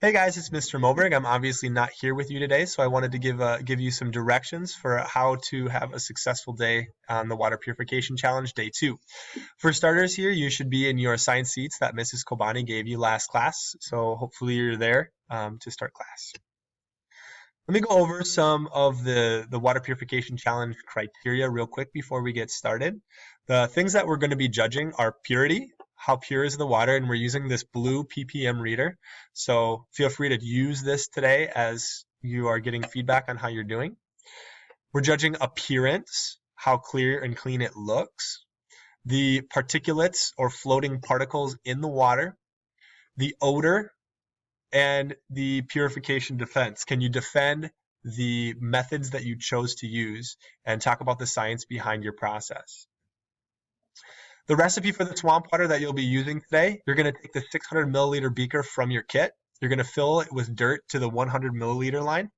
Hey guys, it's Mr. Moberg. I'm obviously not here with you today, so I wanted to give you some directions for how to have a successful day on the Water Purification Challenge, Day 2. For starters here, you should be in your assigned seats that Mrs. Kobani gave you last class, so hopefully you're there to start class. Let me go over some of the Water Purification Challenge criteria real quick before we get started. The things that we're going to be judging are purity, how pure is the water, and we're using this blue ppm reader. So feel free to use this today as you are getting feedback on how you're doing. We're judging appearance, how clear and clean it looks, the particulates or floating particles in the water, the odor, and the purification defense. Can you defend the methods that you chose to use and talk about the science behind your process? The recipe for the swamp water that you'll be using today, you're going to take the 600 milliliter beaker from your kit. You're going to fill it with dirt to the 100 milliliter line,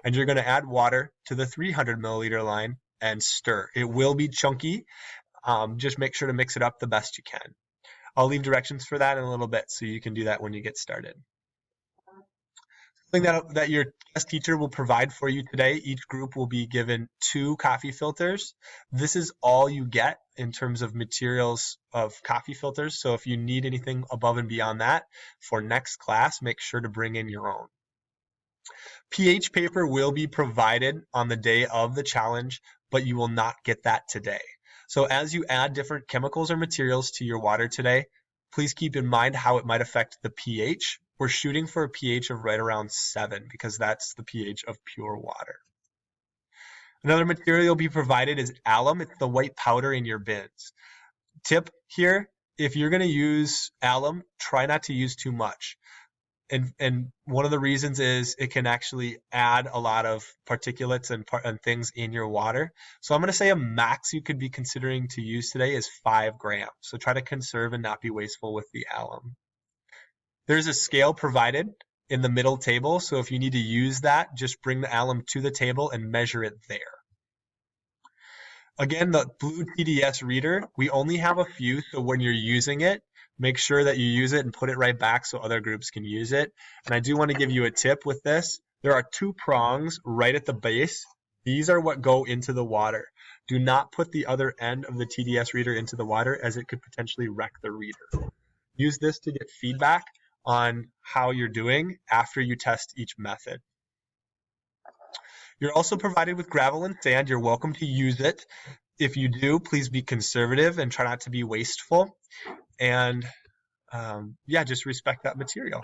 and you're going to add water to the 300 milliliter line and stir. It will be chunky. Just make sure to mix it up the best you can. I'll leave directions for that in a little bit so you can do that when you get started. Something that your guest teacher will provide for you today, each group will be given 2 coffee filters. This is all you get in terms of materials of coffee filters. So if you need anything above and beyond that for next class, make sure to bring in your own. pH paper will be provided on the day of the challenge, but you will not get that today. So as you add different chemicals or materials to your water today, please keep in mind how it might affect the pH. We're shooting for a pH of right around 7 because that's the pH of pure water. Another material you'll be provided is alum. It's the white powder in your bins. Tip here, if you're going to use alum, try not to use too much. And one of the reasons is it can actually add a lot of particulates and things in your water. So I'm going to say a max you could be considering to use today is 5 grams. So try to conserve and not be wasteful with the alum. There's a scale provided in the middle table, so if you need to use that, just bring the alum to the table and measure it there. Again, the blue TDS Reader, we only have a few, so when you're using it, make sure that you use it and put it right back so other groups can use it. And I do want to give you a tip with this. There are 2 prongs right at the base. These are what go into the water. Do not put the other end of the TDS Reader into the water as it could potentially wreck the reader. Use this to get feedback on how you're doing after you test each method. You're also provided with gravel and sand. You're welcome to use it. If you do, please be conservative and try not to be wasteful. And just respect that material.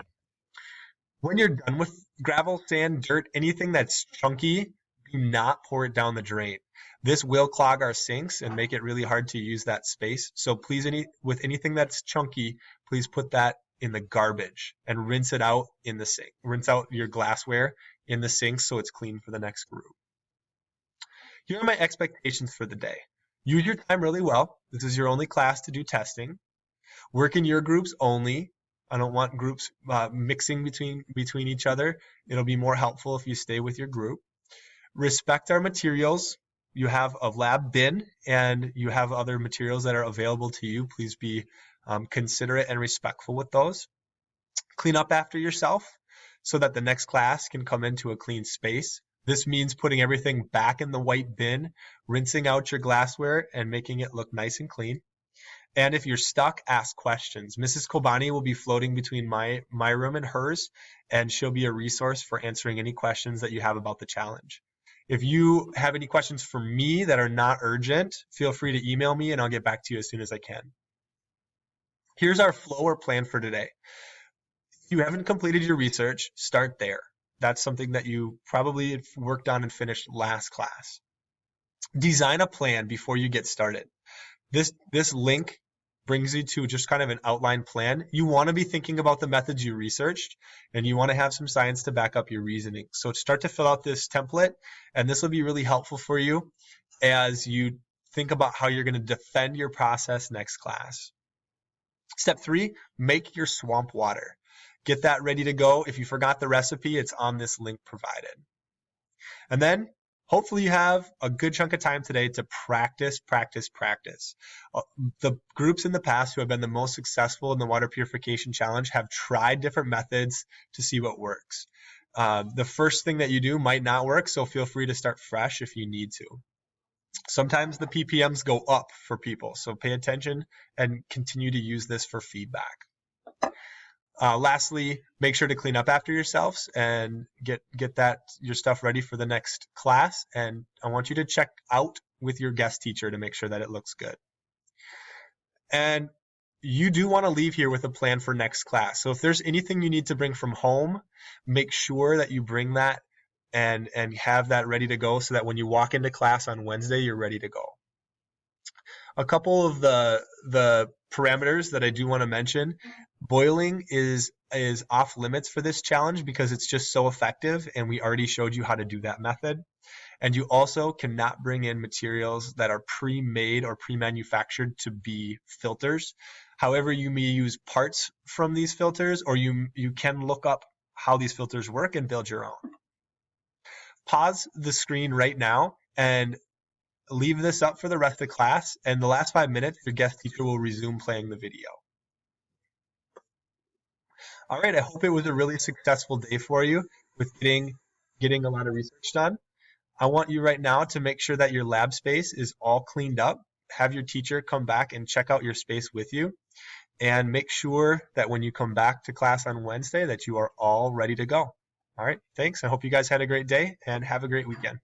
When you're done with gravel, sand, dirt, anything that's chunky, do not pour it down the drain. This will clog our sinks and make it really hard to use that space. So please, with anything that's chunky, please put that in the garbage and rinse it out in the sink. Rinse out your glassware in the sink so it's clean for the next group. Here are my expectations for the day. Use your time really well. This is your only class to do testing. Work in your groups only. I don't want groups mixing between each other. It'll be more helpful if you stay with your group. Respect our materials. You have a lab bin and you have other materials that are available to you. Please be considerate and respectful with those. Clean up after yourself so that the next class can come into a clean space. This means putting everything back in the white bin, rinsing out your glassware, and making it look nice and clean. And if you're stuck, ask questions. Mrs. Kobani will be floating between my room and hers, and she'll be a resource for answering any questions that you have about the challenge. If you have any questions for me that are not urgent, feel free to email me and I'll get back to you as soon as I can. Here's our flow or plan for today. If you haven't completed your research, start there. That's something that you probably worked on and finished last class. Design a plan before you get started. This link brings you to just kind of an outline plan. You want to be thinking about the methods you researched, and you want to have some science to back up your reasoning. So start to fill out this template, and this will be really helpful for you as you think about how you're going to defend your process next class. Step 3, make your swamp water. Get that ready to go. If you forgot the recipe, it's on this link provided. And then hopefully you have a good chunk of time today to practice, practice, practice. The groups in the past who have been the most successful in the water purification challenge have tried different methods to see what works. The first thing that you do might not work, so feel free to start fresh if you need to. Sometimes the ppms go up for people, so pay attention and continue to use this for feedback. Lastly, make sure to clean up after yourselves and get your stuff ready for the next class. And I want you to check out with your guest teacher to make sure that it looks good. And you do want to leave here with a plan for next class. So if there's anything you need to bring from home, make sure that you bring that and have that ready to go so that when you walk into class on Wednesday, you're ready to go. A couple of the parameters that I do want to mention. Boiling is off limits for this challenge because it's just so effective, and we already showed you how to do that method. And you also cannot bring in materials that are pre-made or pre-manufactured to be filters. However, you may use parts from these filters, or you can look up how these filters work and build your own. Pause the screen right now and leave this up for the rest of the class, and the last 5 minutes, your guest teacher will resume playing the video. All right, I hope it was a really successful day for you with getting a lot of research done. I want you right now to make sure that your lab space is all cleaned up. Have your teacher come back and check out your space with you, and make sure that when you come back to class on Wednesday that you are all ready to go. All right, thanks. I hope you guys had a great day and have a great weekend.